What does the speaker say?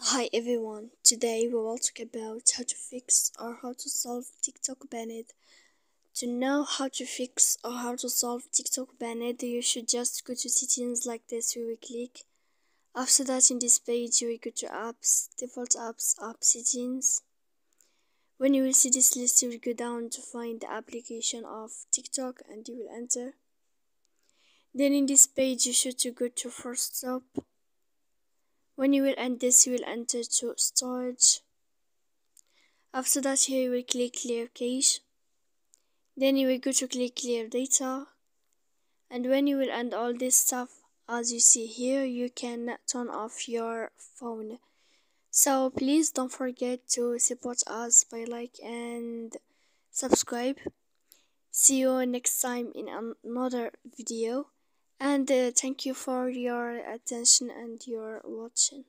Hi everyone, today we will talk about how to fix or how to solve TikTok banned. To know how to fix or how to solve TikTok banned, you should just go to settings like this. We will click. After that, in this page, you will go to apps, default apps, app settings. When you will see this list, you will go down to find the application of TikTok and you will enter. Then in this page, you should to go to first stop. When you will end this, you will enter to storage. After that, here you will click clear cache. Then you will go to click clear data. And when you will end all this stuff, as you see here, you can turn off your phone. So please don't forget to support us by like and subscribe. See you next time in another video. And thank you for your attention and your watching.